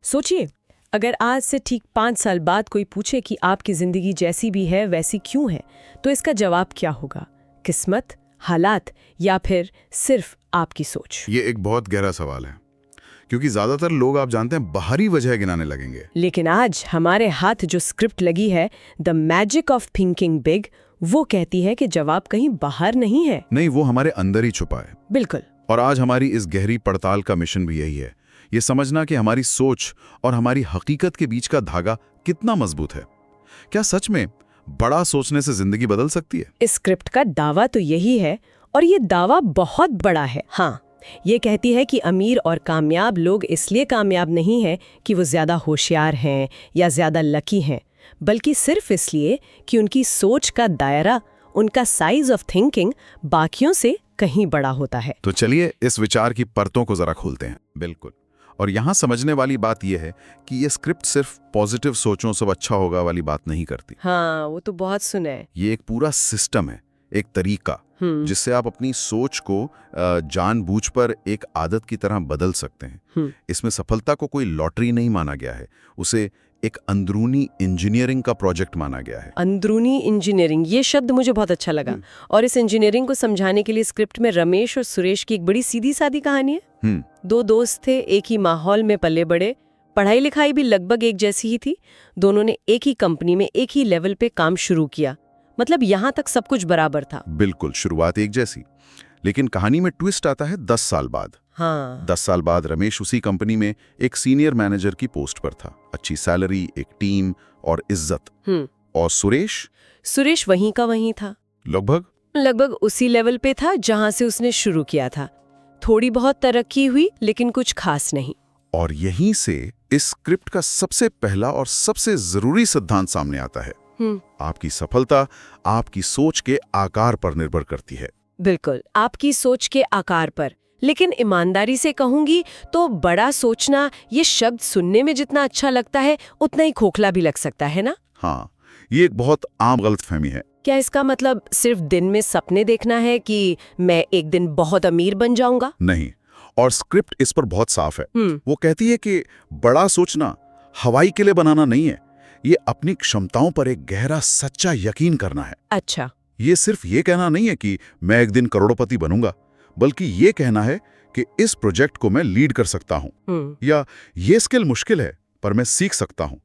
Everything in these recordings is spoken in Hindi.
सोचिए, अगर आज से ठीक 5 साल बाद कोई पूछे कि आपकी जिंदगी जैसी भी है वैसी क्यों है, तो इसका जवाब क्या होगा? किस्मत, हालात या फिर सिर्फ आपकी सोच? ये एक बहुत गहरा सवाल है, क्योंकि ज्यादातर लोग आप जानते हैं बाहरी वजह गिनाने लगेंगे। लेकिन आज हमारे हाथ जो स्क्रिप्ट लगी है, the magic of thinking big, वो कहती है कि जवाब कहीं बाहर नहीं है। नहीं, वो हमारे अंदर ही छुपा है। बिल्कुल। और आज हमारी इस गहरी पड़ताल का मिशन भी यही है, ये समझना कि हमारी सोच और हमारी हकीकत के बीच का धागा कितना मजबूत है। क्या सच में बड़ा सोचने से जिंदगी बदल सकती है? इस स्क्रिप्ट का दावा तो यही है, और ये दावा बहुत बड़ा है। हाँ, ये कहती है कि अमीर और कामयाब लोग इसलिए कामयाब नहीं हैं कि वो ज्यादा होशियार हैं या ज्यादा लकी हैं, बल्कि सिर्फ इसलिए कि उनकी सोच का दायरा, उनका साइज ऑफ थिंकिंग बाकियों से कहीं बड़ा होता है। तो चलिए इस विचार की परतों को जरा खोलते हैं। बिल्कुल। और यहाँ समझने वाली बात यह है कि ये स्क्रिप्ट सिर्फ पॉजिटिव सोचों सब अच्छा होगा वाली बात नहीं करती। हाँ, वो तो बहुत सुना है। ये एक पूरा सिस्टम है, एक तरीका, जिससे आप अपनी सोच को जानबूझकर एक आदत की तरह बदल सकते हैं। इसमें सफलता को कोई लॉटरी नहीं माना गया है, उसे एक अंदरूनी इंजीनियरिंग का प्रोजेक्ट माना गया है। अंदरूनी इंजीनियरिंग, ये शब्द मुझे बहुत अच्छा लगा। और इस इंजीनियरिंग को समझाने के लिए स्क्रिप्ट में रमेश और सुरेश की एक बड़ी सीधी सादी कहानी है। दो दोस्त थे, एक ही माहौल में पले बड़े, पढ़ाई लिखाई भी लगभग एक जैसी ही थी। दोनों ने एक ही कंपनी में एक ही लेवल पे काम शुरू किया, मतलब यहाँ तक सब कुछ बराबर था। बिल्कुल, शुरुआत एक जैसी। लेकिन कहानी में ट्विस्ट आता है 10 साल बाद। हाँ। 10 साल बाद रमेश उसी कंपनी में एक सीनियर मैनेजर की पोस्ट पर था, अच्छी सैलरी, एक टीम और इज्जत। और सुरेश वहीं का वहीं था, लगभग उसी लेवल पे था जहां से उसने शुरू किया था। थोड़ी बहुत तरक्की हुई, लेकिन कुछ खास नहीं। और यहीं से इस स्क्रिप्ट का सबसे पहला और सबसे जरूरी सिद्धांत सामने आता है। आपकी सफलता आपकी सोच के आकार पर निर्भर करती है। बिल्कुल, आपकी सोच के आकार पर। लेकिन ईमानदारी से कहूंगी तो बड़ा सोचना, ये शब्द सुनने में जितना अच्छा लगता है उतना ही खोखला भी लग सकता है ना? हाँ, ये एक बहुत आम गलतफहमी है। क्या इसका मतलब सिर्फ दिन में सपने देखना है कि मैं एक दिन बहुत अमीर बन जाऊंगा? नहीं, और स्क्रिप्ट इस पर बहुत साफ है। वो कहती है कि बड़ा सोचना हवाई किले बनाना नहीं है, ये अपनी क्षमताओं पर एक गहरा सच्चा यकीन करना है। अच्छा। ये सिर्फ ये कहना नहीं है कि मैं एक दिन करोड़पति बनूंगा, बल्कि ये कहना है कि इस प्रोजेक्ट को मैं लीड कर सकता हूं, या ये स्किल मुश्किल है पर मैं सीख सकता हूं,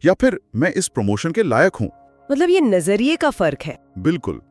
या फिर मैं इस प्रमोशन के लायक हूं। मतलब ये नजरिए का फर्क है। बिल्कुल।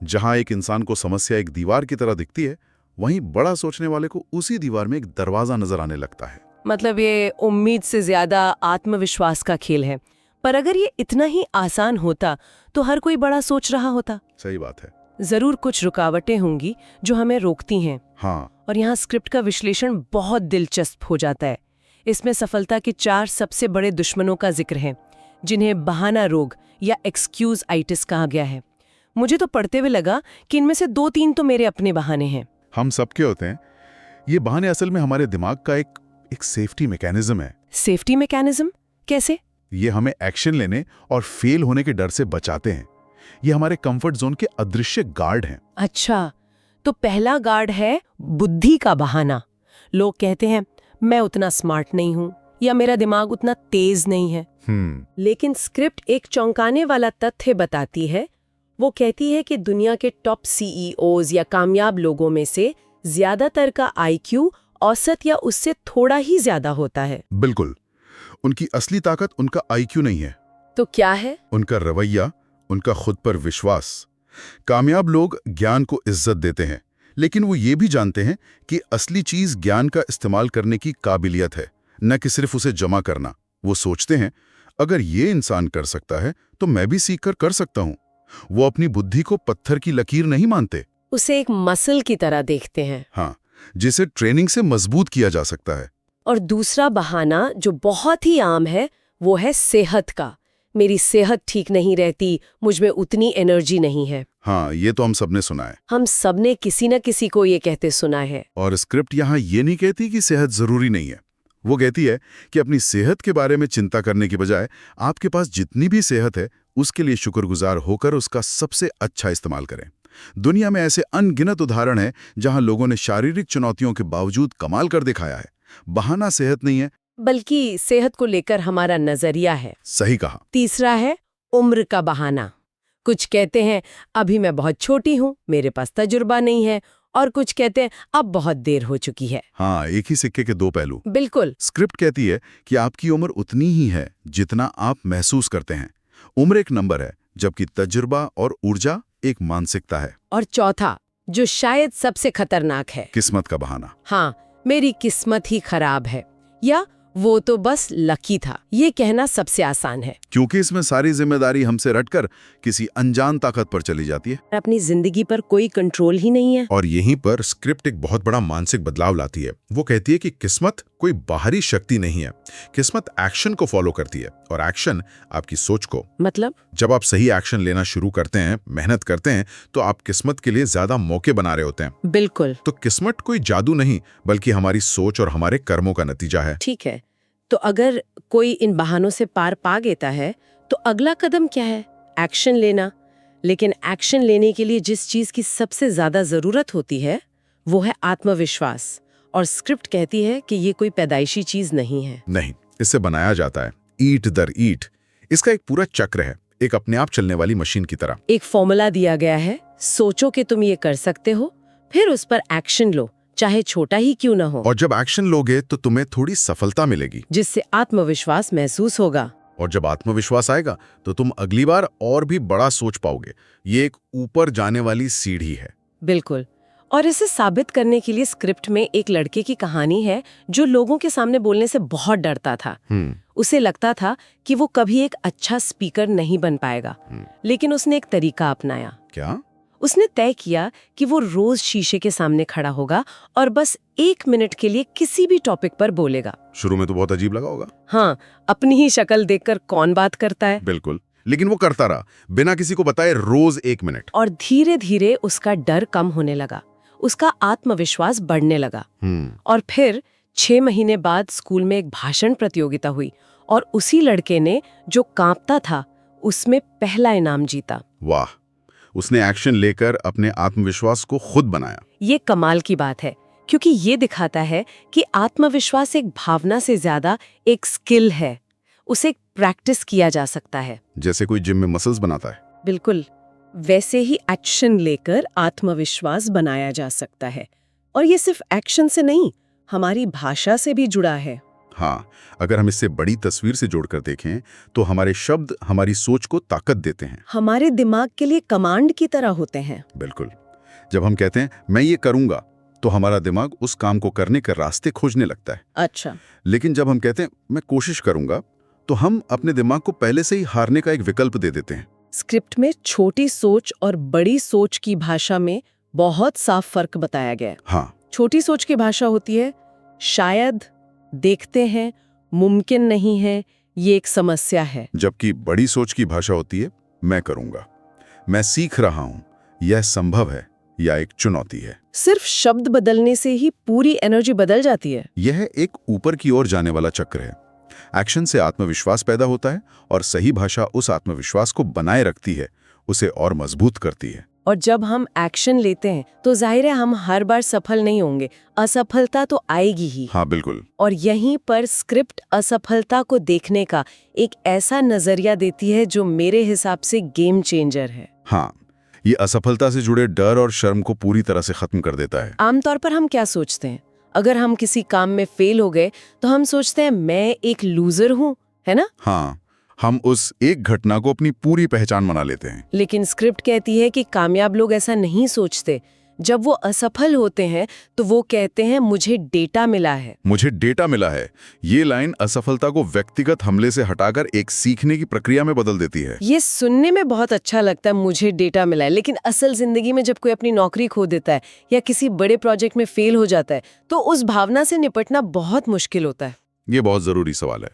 जहां एक इंसान को समस्या एक दीवार की तरह दिखती है, वहीं बड़ा सोचने वाले को उसी दीवार में एक दरवाजा नजर आने लगता है। मतलब ये उम्मीद से ज्यादा आत्मविश्वास का खेल है। पर अगर ये इतना ही आसान होता तो हर कोई बड़ा सोच रहा होता। सही बात है। जरूर कुछ रुकावटें होंगी जो हमें रोकती हैं। हाँ। और यहाँ स्क्रिप्ट का विश्लेषण बहुत दिलचस्प हो जाता है। इसमें सफलता के 4 सबसे बड़े दुश्मनों का जिक्र है, जिन्हें बहाना रोग या एक्सक्यूज आइटिस कहा गया है। मुझे तो पढ़ते हुए लगा कि इनमें से 2-3 तो मेरे अपने बहाने हैं। हम सबके होते हैं। ये बहाने असल में हमारे दिमाग का एक सेफ्टी मैकेनिज्म है। सेफ्टी मैकेनिज्म कैसे? ये हमें एक्शन लेने और फेल होने के डर से बचाते हैं। ये हमारे कंफर्ट जोन के अदृश्य गार्ड हैं। अच्छा, तो पहला गार्ड है बुद्धि का बहाना। लोग कहते हैं मैं उतना स्मार्ट नहीं हूं, या मेरा दिमाग उतना तेज नहीं है। लेकिन स्क्रिप्ट एक चौंकाने वाला तथ्य बताती है। वो कहती है कि दुनिया के टॉप सीईओज या कामयाब लोगों में से ज्यादातर का आईक्यू औसत या उससे थोड़ा ही ज्यादा होता है। बिल्कुल। उनकी असली ताकत उनका आईक्यू नहीं है। तो क्या है? उनका रवैया, उनका खुद पर विश्वास। कामयाब लोग ज्ञान को इज्जत देते हैं, लेकिन वो ये भी जानते हैं कि असली चीज ज्ञान का इस्तेमाल करने की काबिलियत है, न कि सिर्फ उसे जमा करना। वो सोचते हैं अगर ये इंसान कर सकता है तो मैं भी सीख कर सकता हूं। वो अपनी बुद्धि को पत्थर की लकीर नहीं मानते, उसे एक मसल की तरह देखते हैं। हाँ, जिसे ट्रेनिंग से मजबूत किया जा सकता है। और दूसरा बहाना जो बहुत ही आम है वो है सेहत का। मेरी सेहत ठीक नहीं रहती, मुझ में उतनी एनर्जी नहीं है। हाँ, ये तो हम सबने सुना है। हम सबने किसी न किसी को ये कहते सुना है। और स्क्रिप्ट यहाँ ये नहीं कहती कि सेहत जरूरी नहीं है। वो कहती है कि अपनी सेहत के बारे में चिंता करने की बजाय आपके पास जितनी भी सेहत है उसके लिए शुक्रगुजार होकर उसका सबसे अच्छा इस्तेमाल करें। दुनिया में ऐसे अनगिनत उदाहरण हैं जहां लोगों ने शारीरिक चुनौतियों के बावजूद कमाल कर दिखाया है। बहाना सेहत नहीं है, बल्कि सेहत को लेकर हमारा नजरिया है। सही कहा। तीसरा है उम्र का बहाना। कुछ कहते हैं अभी मैं बहुत छोटी हूँ, मेरे पास तजुर्बा नहीं है, और कुछ कहते हैं अब बहुत देर हो चुकी है। हाँ, एक ही सिक्के के दो पहलू। बिल्कुल। स्क्रिप्ट कहती है कि आपकी उम्र उतनी ही है जितना आप महसूस करते हैं। उम्र एक नंबर है, जबकि तजुर्बा और ऊर्जा एक मानसिकता है। और चौथा, जो शायद सबसे खतरनाक है, किस्मत का बहाना। हाँ, मेरी किस्मत ही खराब है, या वो तो बस लकी था। ये कहना सबसे आसान है, क्योंकि इसमें सारी जिम्मेदारी हमसे रटकर किसी अनजान ताकत पर चली जाती है। अपनी जिंदगी पर कोई कंट्रोल ही नहीं है। और यहीं पर स्क्रिप्ट एक बहुत बड़ा मानसिक बदलाव लाती है। वो कहती है कि किस्मत कोई बाहरी शक्ति नहीं है, किस्मत एक्शन को फॉलो करती है, और एक्शन आपकी सोच को। मतलब जब आप सही एक्शन लेना शुरू करते हैं, मेहनत करते हैं, तो आप किस्मत के लिए ज्यादा मौके बना रहे होते हैं। बिल्कुल। तो किस्मत कोई जादू नहीं, बल्कि हमारी सोच और हमारे कर्मों का नतीजा है। ठीक है, तो अगर कोई इन बहानों से पार पा लेता है, तो अगला कदम क्या है? एक्शन लेना। लेकिन एक्शन लेने के लिए जिस चीज की सबसे ज्यादा जरूरत होती है, वो है आत्मविश्वास। और स्क्रिप्ट कहती है कि ये कोई पैदाइशी चीज नहीं है। नहीं, इससे बनाया जाता है, ईंट दर ईंट। इसका एक पूरा चक्र है, एक अपने आप चलने वाली मशीन की तरह। एक फॉर्मूला दिया गया है, सोचो कि तुम ये कर सकते हो, फिर उस पर एक्शन लो, चाहे छोटा ही क्यों ना हो। और जब एक्शन लोगे तो तुम्हें थोड़ी सफलता मिलेगी, जिससे आत्मविश्वास महसूस होगा। और जब आत्मविश्वास आएगा तो तुम अगली बार और भी बड़ा सोच पाओगे। ये एक ऊपर जाने वाली सीढ़ी है। बिल्कुल। और इसे साबित करने के लिए स्क्रिप्ट में एक लड़के की कहानी है जो लोगों के सामने बोलने से बहुत डरता था। उसे लगता था कि वो कभी एक अच्छा स्पीकर नहीं बन पाएगा। लेकिन उसने एक तरीका अपनाया। क्या? उसने तय किया कि वो रोज शीशे के सामने खड़ा होगा और बस 1 मिनट के लिए किसी भी टॉपिक पर बोलेगा। शुरू में तो बहुत अजीब लगा होगा। हाँ, अपनी ही शक्ल देखकर कौन बात करता है। बिल्कुल, लेकिन वो करता रहा, बिना किसी को बताए, रोज 1 मिनट। और धीरे धीरे उसका डर कम होने लगा, उसका आत्मविश्वास बढ़ने लगा। और फिर 6 महीने बाद स्कूल में एक भाषण प्रतियोगिता हुई, और उसी लड़के ने, जो कांपता था, उसमें पहला इनाम जीता। वाह, उसने एक्शन लेकर अपने आत्मविश्वास को खुद बनाया। ये कमाल की बात है, क्योंकि ये दिखाता है कि आत्मविश्वास एक भावना से ज्यादा एक स्किल है। उसे प्रैक्टिस किया जा सकता है, जैसे कोई जिम में मसल्स बनाता है। बिल्कुल वैसे ही एक्शन लेकर आत्मविश्वास बनाया जा सकता है। और ये सिर्फ एक्शन से नहीं, हमारी भाषा से भी जुड़ा है। हाँ, अगर हम इससे बड़ी तस्वीर से जोड़कर देखें तो हमारे शब्द हमारी सोच को ताकत देते हैं, हमारे दिमाग के लिए कमांड की तरह होते हैं। बिल्कुल। जब हम कहते हैं मैं ये करूंगा, तो हमारा दिमाग उस काम को करने के रास्ते खोजने लगता है। अच्छा। लेकिन जब हम कहते हैं मैं कोशिश करूंगा, तो हम अपने दिमाग को पहले से ही हारने का एक विकल्प दे देते हैं। स्क्रिप्ट में छोटी सोच और बड़ी सोच की भाषा में बहुत साफ फर्क बताया गया है। हाँ, छोटी सोच की भाषा होती है शायद, देखते हैं, मुमकिन नहीं है, ये एक समस्या है। जबकि बड़ी सोच की भाषा होती है मैं करूंगा, मैं सीख रहा हूं, यह संभव है या एक चुनौती है। सिर्फ शब्द बदलने से ही पूरी एनर्जी बदल जाती है। यह एक ऊपर की ओर जाने वाला चक्र है। एक्शन से आत्मविश्वास पैदा होता है, और सही भाषा उस आत्मविश्वास को बनाए रखती है, उसे और मजबूत करती है। और जब हम एक्शन लेते हैं तो जाहिर है हम हर बार सफल नहीं होंगे, असफलता तो आएगी ही। हाँ, बिल्कुल। और यहीं पर स्क्रिप्ट असफलता को देखने का एक ऐसा नजरिया देती है जो मेरे हिसाब से गेम चेंजर है। हाँ, ये असफलता से जुड़े डर और शर्म को पूरी तरह से खत्म कर देता है। आमतौर पर हम क्या सोचते हैं, अगर हम किसी काम में फेल हो गए तो हम सोचते हैं मैं एक लूजर हूँ, है ना? हाँ, हम उस एक घटना को अपनी पूरी पहचान बना लेते हैं। लेकिन स्क्रिप्ट कहती है कि कामयाब लोग ऐसा नहीं सोचते। जब वो असफल होते हैं तो वो कहते हैं मुझे डेटा मिला है। मुझे डेटा मिला है। ये लाइन असफलता को व्यक्तिगत हमले से हटाकर एक सीखने की प्रक्रिया में बदल देती है। ये सुनने में बहुत अच्छा लगता है, मुझे डेटा मिला है, लेकिन असल जिंदगी में जब कोई अपनी नौकरी खो देता है या किसी बड़े प्रोजेक्ट में फेल हो जाता है तो उस भावना से निपटना बहुत मुश्किल होता है। ये बहुत जरूरी सवाल है।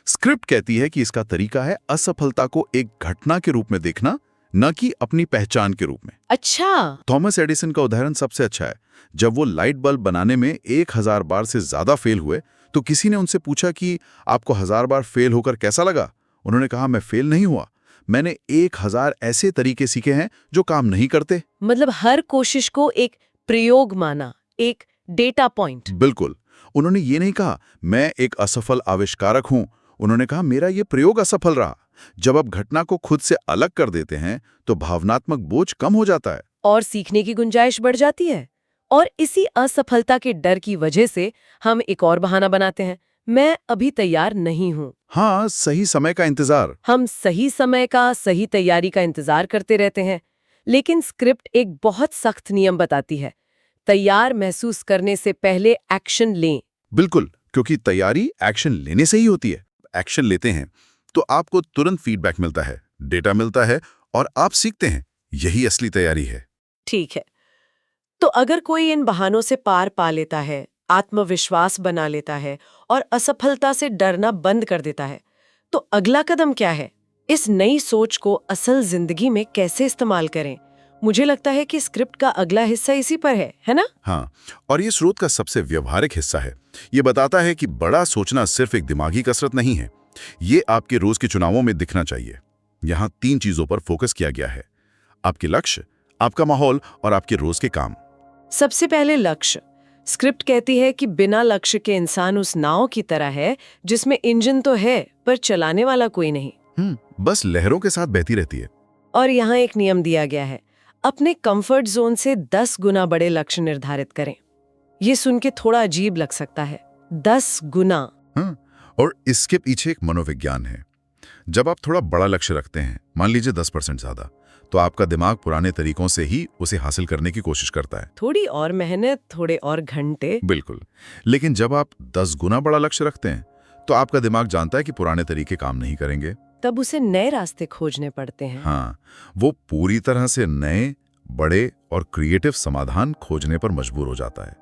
स्क्रिप्ट कहती है कि इसका तरीका है असफलता को एक घटना के रूप में देखना, न कि अपनी पहचान के रूप में। अच्छा। थॉमस एडिसन का उदाहरण सबसे अच्छा है। जब वो लाइट बल्ब बनाने में 1000 बार से ज्यादा फेल हुए तो किसी ने उनसे पूछा कि आपको 1000 बार फेल होकर कैसा लगा? उन्होंने कहा मैं फेल नहीं हुआ, मैंने 1000 ऐसे तरीके सीखे हैं जो काम नहीं करते। मतलब हर कोशिश को एक प्रयोग माना, एक डेटा पॉइंट। बिल्कुल। उन्होंने ये नहीं कहा मैं एक असफल आविष्कारक हूं, उन्होंने कहा मेरा ये प्रयोग असफल रहा। जब आप घटना को खुद से अलग कर देते हैं तो भावनात्मक बोझ कम हो जाता है। और सीखने की गुंजाइश बढ़ जाती है। और इसी असफलता के डर की वजह से हम एक और बहाना बनाते हैं, मैं अभी तैयार नहीं हूं। हाँ, सही समय का इंतजार। हम सही समय का, सही तैयारी का इंतजार करते रहते हैं, लेकिन स्क्रिप्ट एक बहुत सख्त नियम बताती है, तैयार महसूस करने से पहले एक्शन लें। बिल्कुल, क्योंकि तैयारी एक्शन लेने से ही होती है। एक्शन लेते हैं तो आपको तुरंत फीडबैक मिलता है, डेटा मिलता है और आप सीखते हैं। यही असली तैयारी है। ठीक है, तो अगर कोई इन बहानों से पार पा लेता है, आत्मविश्वास बना लेता है और असफलता से डरना बंद कर देता है, तो अगला कदम क्या है? इस नई सोच को असल जिंदगी में कैसे इस्तेमाल करें? मुझे लगता है कि स्क्रिप्ट का अगला हिस्सा इसी पर है ना? हाँ, और ये स्रोत का सबसे व्यवहारिक हिस्सा है। ये बताता है कि बड़ा सोचना सिर्फ एक दिमागी कसरत नहीं है, ये आपके रोज के चुनावों में दिखना चाहिए। यहाँ 3 चीजों पर फोकस किया गया है: आपके लक्ष्य, आपका माहौल और आपके रोज के काम। सबसे पहले लक्ष्य। स्क्रिप्ट कहती है कि बिना लक्ष्य के इंसान उस नाव की तरह है जिसमें इंजन तो है पर चलाने वाला कोई नहीं। बस लहरों के साथ बहती रहती है। और यहाँ एक नियम दिया गया है, अपने कंफर्ट जोन से 10 गुना बड़े लक्ष्य निर्धारित करें। ये सुन के थोड़ा अजीब लग सकता है, 10 गुना। और इसके पीछे एक मनोविज्ञान है। जब आप थोड़ा बड़ा लक्ष्य रखते हैं, मान लीजिए 10% ज्यादा, तो आपका दिमाग पुराने तरीकों से ही उसे हासिल करने की कोशिश करता है। थोड़ी और मेहनत, थोड़े और घंटे। बिल्कुल। लेकिन जब आप 10 गुना बड़ा लक्ष्य रखते हैं तो आपका दिमाग जानता है कि पुराने तरीके काम नहीं करेंगे। तब उसे नए रास्ते खोजने पड़ते हैं। हाँ, वो पूरी तरह से नए, बड़े और क्रिएटिव समाधान खोजने पर मजबूर हो जाता है।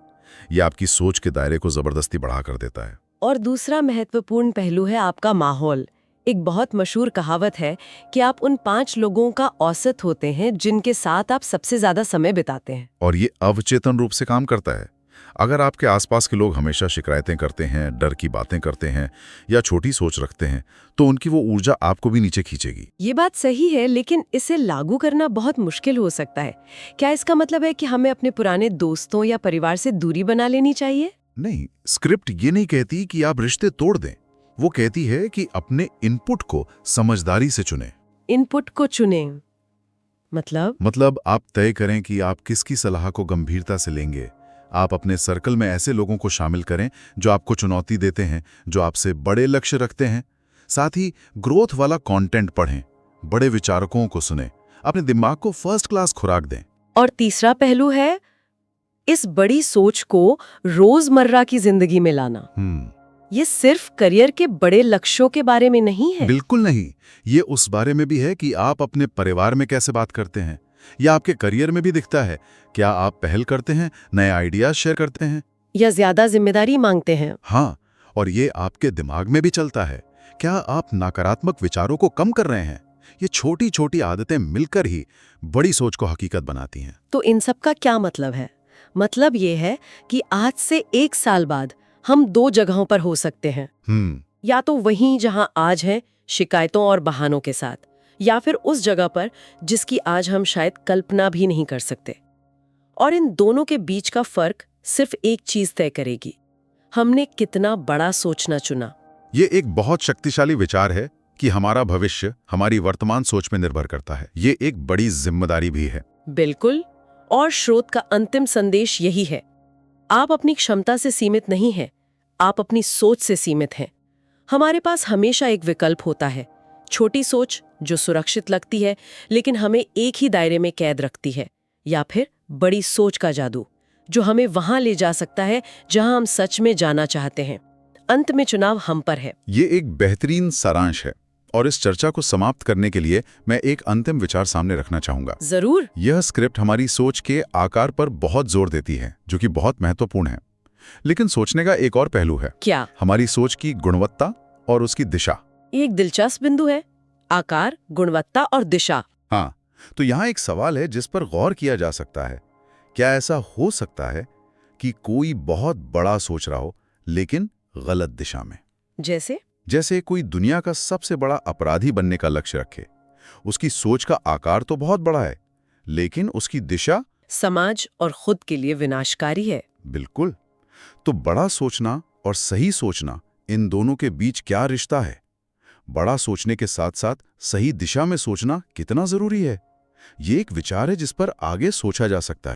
यह आपकी सोच के दायरे को जबरदस्ती बढ़ा कर देता है। और दूसरा महत्वपूर्ण पहलू है आपका माहौल। एक बहुत मशहूर कहावत है कि आप उन 5 लोगों का औसत होते हैं जिनके साथ आप सबसे ज्यादा समय बिताते हैं। और ये अवचेतन रूप से काम करता है। अगर आपके आसपास के लोग हमेशा शिकायतें करते हैं, डर की बातें करते हैं या छोटी सोच रखते हैं, तो उनकी वो ऊर्जा आपको भी नीचे खींचेगी। ये बात सही है, लेकिन इसे लागू करना बहुत मुश्किल हो सकता है। क्या इसका मतलब है कि हमें अपने पुराने दोस्तों या परिवार से दूरी बना लेनी चाहिए? नहीं, स्क्रिप्ट ये नहीं कहती कि आप रिश्ते तोड़ दें। वो कहती है कि अपने इनपुट को समझदारी से चुनें। इनपुट को चुनें मतलब आप तय करें कि आप किसकी सलाह को गंभीरता से लेंगे। आप अपने सर्कल में ऐसे लोगों को शामिल करें जो आपको चुनौती देते हैं, जो आपसे बड़े लक्ष्य रखते हैं। साथ ही ग्रोथ वाला कंटेंट पढ़ें, बड़े विचारकों को सुनें, अपने दिमाग को फर्स्ट क्लास खुराक दें। और तीसरा पहलू है इस बड़ी सोच को रोजमर्रा की जिंदगी में लाना। ये सिर्फ करियर के बड़े लक्ष्यों के बारे में नहीं है। बिल्कुल नहीं, ये उस बारे में भी है कि आप अपने परिवार में कैसे बात करते हैं। या आपके करियर में भी दिखता है। क्या आप पहल करते हैं, नए आइडियाज शेयर करते हैं, या ज्यादा जिम्मेदारी मांगते हैं? हाँ, और ये आपके दिमाग में भी चलता है। क्या आप नकारात्मक विचारों को कम कर रहे हैं? ये छोटी छोटी आदतें मिलकर ही बड़ी सोच को हकीकत बनाती हैं। तो इन सब का क्या मतलब है? मतलब ये है कि आज से 1 साल बाद हम 2 जगहों पर हो सकते हैं। या तो वहीं जहां आज हैं, शिकायतों और बहानों के साथ, या फिर उस जगह पर जिसकी आज हम शायद कल्पना भी नहीं कर सकते। और इन दोनों के बीच का फर्क सिर्फ एक चीज तय करेगी, हमने कितना बड़ा सोचना चुना। ये एक बहुत शक्तिशाली विचार है कि हमारा भविष्य हमारी वर्तमान सोच में निर्भर करता है। ये एक बड़ी जिम्मेदारी भी है। बिल्कुल। और स्रोत का अंतिम संदेश यही है, आप अपनी क्षमता से सीमित नहीं हैं, आप अपनी सोच से सीमित हैं। हमारे पास हमेशा एक विकल्प होता है, छोटी सोच जो सुरक्षित लगती है लेकिन हमें एक ही दायरे में कैद रखती है, या फिर बड़ी सोच का जादू जो हमें वहां ले जा सकता है जहां हम सच में जाना चाहते हैं। अंत में चुनाव हम पर है। ये एक बेहतरीन सारांश है। और इस चर्चा को समाप्त करने के लिए मैं एक अंतिम विचार सामने रखना चाहूंगा। जरूर। यह स्क्रिप्ट हमारी सोच के आकार पर बहुत जोर देती है, जो कि बहुत महत्वपूर्ण है। लेकिन सोचने का एक और पहलू है। क्या? हमारी सोच की गुणवत्ता और उसकी दिशा। एक दिलचस्प बिंदु है, आकार, गुणवत्ता और दिशा। हाँ, तो यहाँ एक सवाल है जिस पर गौर किया जा सकता है। क्या ऐसा हो सकता है कि कोई बहुत बड़ा सोच रहा हो लेकिन गलत दिशा में? जैसे कोई दुनिया का सबसे बड़ा अपराधी बनने का लक्ष्य रखे। उसकी सोच का आकार तो बहुत बड़ा है, लेकिन उसकी दिशा समाज और खुद के लिए विनाशकारी है। बिल्कुल। तो बड़ा सोचना और सही सोचना, इन दोनों के बीच क्या रिश्ता है? बड़ा सोचने के साथ साथ सही दिशा में सोचना कितना जरूरी है? ये एक विचार है जिस पर आगे सोचा जा सकता है।